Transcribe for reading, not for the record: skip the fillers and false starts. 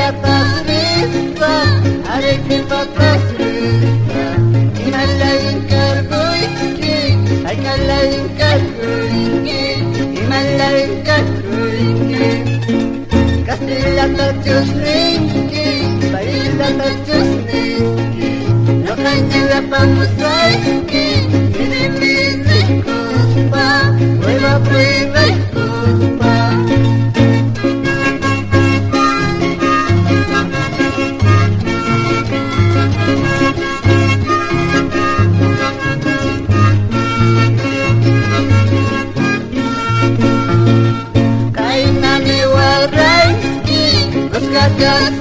atas risa, areke patas risa. Imalain kargoiki, ay kalain kargoiki, imalain kargoiki. Castilla tachus rinki, Paila tachus rinki. Lo canjila pamusaiki, minimini kuspa, hueva prueba y kuspa. Kainani waranki, los gagas